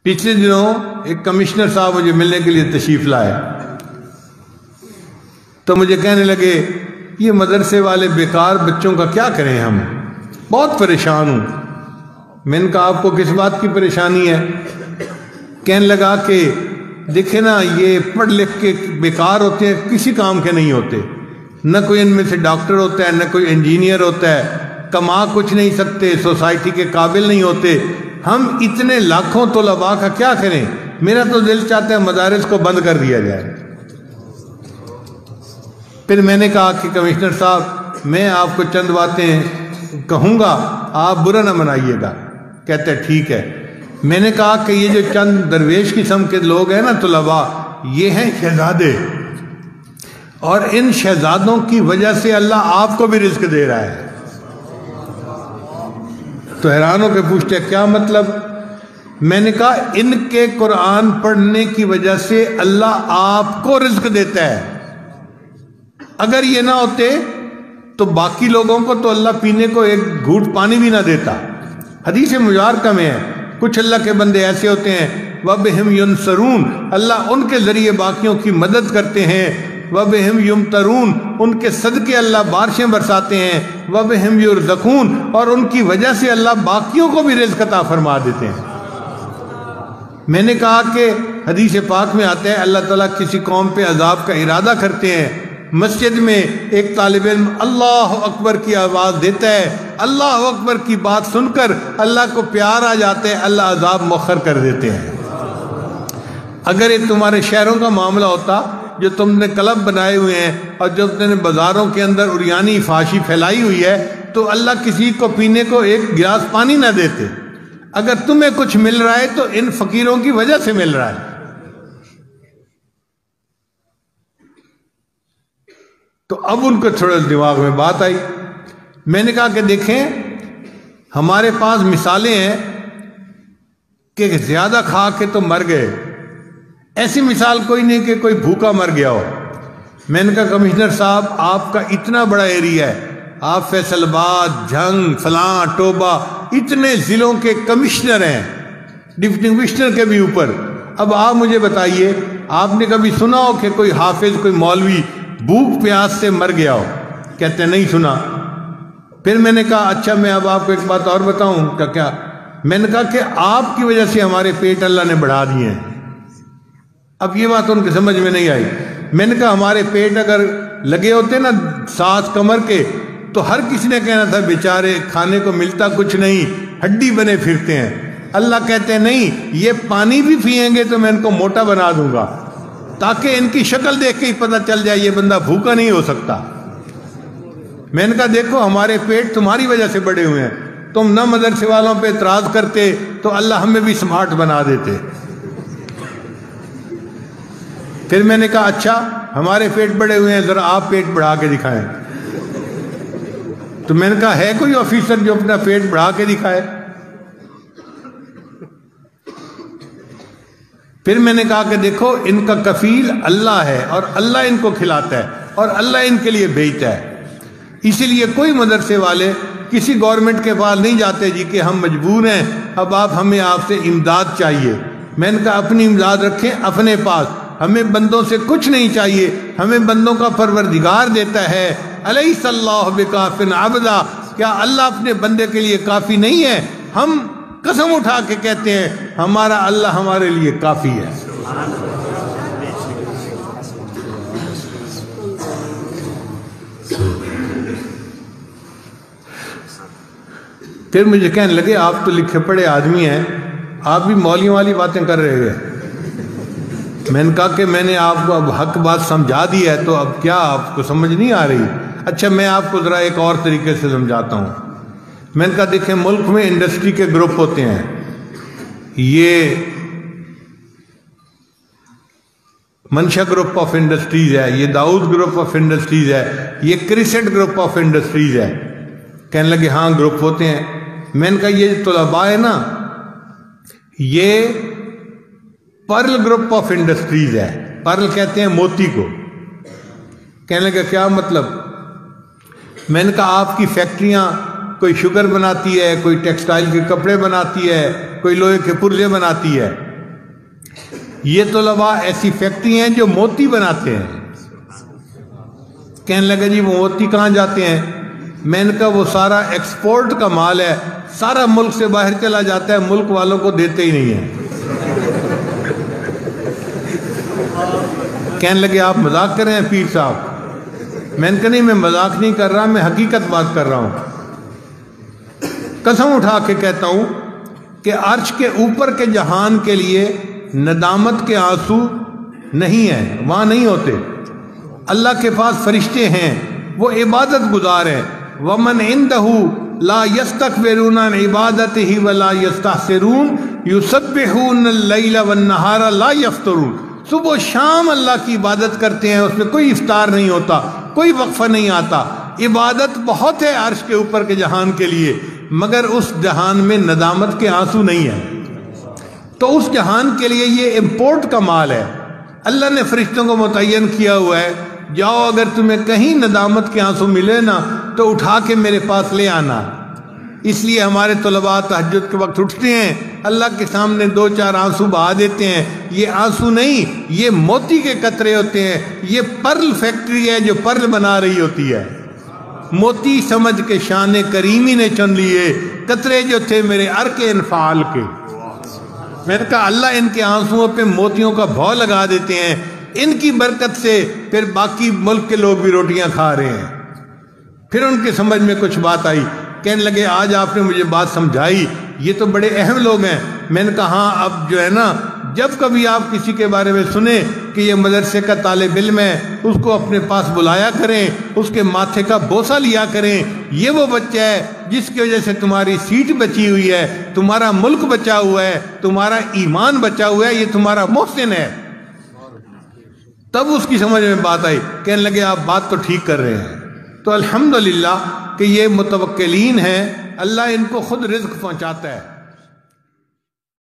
پچھلے دنوں ایک کمشنر صاحب مجھے ملنے کے لیے تشریف لائے تو مجھے کہنے لگے یہ مدرسے والے بیکار بچوں کا کیا کریں، ہم بہت پریشان ہوں۔ میں نے کہا آپ کو کس بات کی پریشانی ہے؟ کہنے لگا کہ دیکھیں نا، یہ پڑھ لکھ کے بیکار ہوتے ہیں، کسی کام کے نہیں ہوتے، نہ کوئی ان میں سے ڈاکٹر ہوتا ہے، نہ کوئی انجینئر ہوتا ہے، کما کچھ نہیں سکتے، سوسائٹی کے قابل نہیں ہوتے۔ ہم اتنے لاکھوں طلباء کا کیا کریں؟ میرا تو دل چاہتا ہے مدارس کو بند کر دیا جائے۔ پھر میں نے کہا کہ کمشنر صاحب میں آپ کو چند باتیں کہوں گا، آپ برا نہ منائیے گا۔ کہتے ہیں ٹھیک ہے۔ میں نے کہا کہ یہ جو چند درویش قسم کے لوگ ہیں نا طلباء، یہ ہیں شہزادے، اور ان شہزادوں کی وجہ سے اللہ آپ کو بھی رزق دے رہا ہے۔ تو حیران ہو کے پوچھتے ہیں کیا مطلب؟ میں نے کہا ان کے قرآن پڑھنے کی وجہ سے اللہ آپ کو رزق دیتا ہے۔ اگر یہ نہ ہوتے تو باقی لوگوں کو تو اللہ پینے کو ایک گھونٹ پانی بھی نہ دیتا۔ حدیث مبارکہ میں ہے کچھ اللہ کے بندے ایسے ہوتے ہیں وَبِهِمْ يُنْصَرُونَ، اللہ ان کے ذریعے باقیوں کی مدد کرتے ہیں۔ وَبِهِمْ يُمْطَرُونَ، ان کے صدقے اللہ بارشیں برساتے ہیں۔ وَبِهِمْ يُرْزَقُونَ، اور ان کی وجہ سے اللہ باقیوں کو بھی رزق عطا فرما دیتے ہیں۔ میں نے کہا کہ حدیث پاک میں آتا ہے اللہ تعالیٰ کسی قوم پہ عذاب کا ارادہ کرتے ہیں، مسجد میں ایک طالب علم اللہ اکبر کی آواز دیتا ہے، اللہ اکبر کی بات سن کر اللہ کو پیار آ جاتے ہیں، اللہ عذاب مؤخر کر دیتے ہیں۔ اگر یہ تمہارے شہروں کا معاملہ ہوتا جو تم نے کلب بنائے ہوئے ہیں اور جو تم نے بازاروں کے اندر عریانی فحاشی پھیلائی ہوئی ہے، تو اللہ کسی کو پینے کو ایک گلاس پانی نہ دیتے۔ اگر تمہیں کچھ مل رہا ہے تو ان فقیروں کی وجہ سے مل رہا ہے۔ تو اب ان کو تھوڑا دماغ میں بات آئی۔ میں نے کہا کہ دیکھیں ہمارے پاس مثالیں ہیں کہ زیادہ کھا کے تو مر گئے، ایسی مثال کوئی نہیں کہ کوئی بھوکا مر گیا ہو۔ میں نے کہا کمشنر صاحب آپ کا اتنا بڑا ایریا ہے، آپ فیصل آباد، جھنگ، فلاں، ٹوبہ، اتنے ضلعوں کے کمشنر ہیں، ڈپٹی کمشنر کے بھی اوپر۔ اب آپ مجھے بتائیے آپ نے کبھی سنا ہو کہ کوئی حافظ، کوئی مولوی بھوک پیاس سے مر گیا ہو؟ کہتے نہیں سنا۔ پھر میں نے کہا اچھا میں اب آپ کو ایک بات اور بتاؤں کیا؟ میں نے کہا کہ آپ کی وجہ سے ہمارے پیٹ اللہ نے بڑھا دیے ہیں۔ اب یہ بات ان کے سمجھ میں نہیں آئی۔ میں نے کہا ہمارے پیٹ اگر لگے ہوتے نا ساس کمر کے تو ہر کسی نے کہنا تھا بیچارے کھانے کو ملتا کچھ نہیں، ہڈی بنے پھرتے ہیں۔ اللہ کہتے ہیں نہیں، یہ پانی بھی پئیں گے تو میں ان کو موٹا بنا دوں گا، تاکہ ان کی شکل دیکھ کے ہی پتہ چل جائے یہ بندہ بھوکا نہیں ہو سکتا۔ میں نے کہا دیکھو ہمارے پیٹ تمہاری وجہ سے بڑے ہوئے ہیں، تم نہ مدرسے والوں پہ اعتراض کرتے تو اللہ ہمیں بھی سمارٹ بنا دیتے۔ پھر میں نے کہا اچھا ہمارے پیٹ بڑے ہوئے ہیں، ذرا آپ پیٹ بڑھا کے دکھائیں۔ تو میں نے کہا ہے کوئی آفیسر جو اپنا پیٹ بڑھا کے دکھائے؟ پھر میں نے کہا کہ دیکھو ان کا کفیل اللہ ہے اور اللہ ان کو کھلاتا ہے اور اللہ ان کے لیے بھیجتا ہے۔ اسی لیے کوئی مدرسے والے کسی گورنمنٹ کے پاس نہیں جاتے جی کہ ہم مجبور ہیں، اب ہمیں آپ سے امداد چاہیے۔ میں نے کہا اپنی امداد رکھیں اپنے پاس، ہمیں بندوں سے کچھ نہیں چاہیے، ہمیں بندوں کا پروردگار دیتا ہے۔ الیس اللہ بکاف عبدا، کیا اللہ اپنے بندے کے لیے کافی نہیں ہے؟ ہم قسم اٹھا کے کہتے ہیں ہمارا اللہ ہمارے لیے کافی ہے۔ پھر مجھے کہنے لگے آپ تو لکھے پڑھے آدمی ہیں، آپ بھی مولیوں والی باتیں کر رہے ہیں۔ میں نے کہا کہ میں نے آپ کو اب حق بات سمجھا دی ہے تو اب کیا آپ کو سمجھ نہیں آ رہی؟ اچھا میں آپ کو ذرا ایک اور طریقے سے سمجھاتا ہوں۔ میں نے کہا دیکھیں ملک میں انڈسٹری کے گروپ ہوتے ہیں، یہ منشا گروپ آف انڈسٹریز ہے، یہ داؤد گروپ آف انڈسٹریز ہے، یہ کرسٹ گروپ آف انڈسٹریز ہے۔ کہنے لگے ہاں گروپ ہوتے ہیں۔ میں نے کہا یہ طلباء ہے نا، یہ پرل گروپ آف انڈسٹریز ہے، پرل کہتے ہیں موتی کو۔ کہنے لگے کیا مطلب؟ میں نے کہا آپ کی فیکٹریاں کوئی شوگر بناتی ہے، کوئی ٹیکسٹائل کے کپڑے بناتی ہے، کوئی لوہے کے پرزے بناتی ہے، یہ طلباء ایسی فیکٹری ہیں جو موتی بناتے ہیں۔ کہنے لگا جی وہ موتی کہاں جاتے ہیں؟ میں نے کہا وہ سارا ایکسپورٹ کا مال ہے، سارا ملک سے باہر چلا جاتا ہے، ملک والوں کو دیتے ہی نہیں ہیں۔ کہنے لگے آپ مذاق کر رہے ہیں پیر صاحب؟ میں نے کہا نہیں، میں مذاق نہیں کر رہا، میں حقیقت بات کر رہا ہوں۔ قسم اٹھا کے کہتا ہوں کہ عرش کے اوپر کے جہان کے لیے ندامت کے آنسو نہیں ہیں، وہاں نہیں ہوتے۔ اللہ کے پاس فرشتے ہیں، وہ عبادت گزار ہیں۔ وَمَنْ عِنْدَهُ لَا يَسْتَكْبِرُونَ عَنْ عِبَادَتِهِ وَلَا يَسْتَحْسِرُونَ يُسَبِّحُونَ اللَّيْلَ وَالنَّهَارَ لَا يَفْتُرُونَ۔ صبح و شام اللہ کی عبادت کرتے ہیں، اس میں کوئی افطار نہیں ہوتا، کوئی وقفہ نہیں آتا۔ عبادت بہت ہے عرش کے اوپر کے جہان کے لیے، مگر اس جہان میں ندامت کے آنسو نہیں ہیں۔ تو اس جہان کے لیے یہ امپورٹ کا مال ہے۔ اللہ نے فرشتوں کو متعین کیا ہوا ہے، جاؤ اگر تمہیں کہیں ندامت کے آنسو ملے نا تو اٹھا کے میرے پاس لے آنا۔ اس لیے ہمارے طلباء تہجد کے وقت اٹھتے ہیں، اللہ کے سامنے 2-4 آنسو بہا دیتے ہیں۔ یہ آنسو نہیں، یہ موتی کے قطرے ہوتے ہیں۔ یہ پرل فیکٹری ہے جو پرل بنا رہی ہوتی ہے۔ موتی سمجھ کے شان کریمی نے چن لیے، قطرے جو تھے میرے عرق انفعال کے۔ میں نے کہا اللہ ان کے آنسوؤں پہ موتیوں کا بھاؤ لگا دیتے ہیں، ان کی برکت سے پھر باقی ملک کے لوگ بھی روٹیاں کھا رہے ہیں۔ پھر ان کے سمجھ میں کچھ بات آئی، کہنے لگے آج آپ نے مجھے بات سمجھائی، یہ تو بڑے اہم لوگ ہیں۔ میں نے کہا ہاں، اب جو ہے نا جب کبھی آپ کسی کے بارے میں سنیں کہ یہ مدرسے کا طالب علم ہے، اس کو اپنے پاس بلایا کریں، اس کے ماتھے کا بوسہ لیا کریں۔ یہ وہ بچہ ہے جس کی وجہ سے تمہاری سیٹ بچی ہوئی ہے، تمہارا ملک بچا ہوا ہے، تمہارا ایمان بچا ہوا ہے، یہ تمہارا محسن ہے۔ تب اس کی سمجھ میں بات آئی، کہنے لگے آپ بات تو ٹھیک کر رہے ہیں۔ تو الحمدللہ کہ یہ متوکلین ہیں، اللہ ان کو خود رزق پہنچاتا ہے۔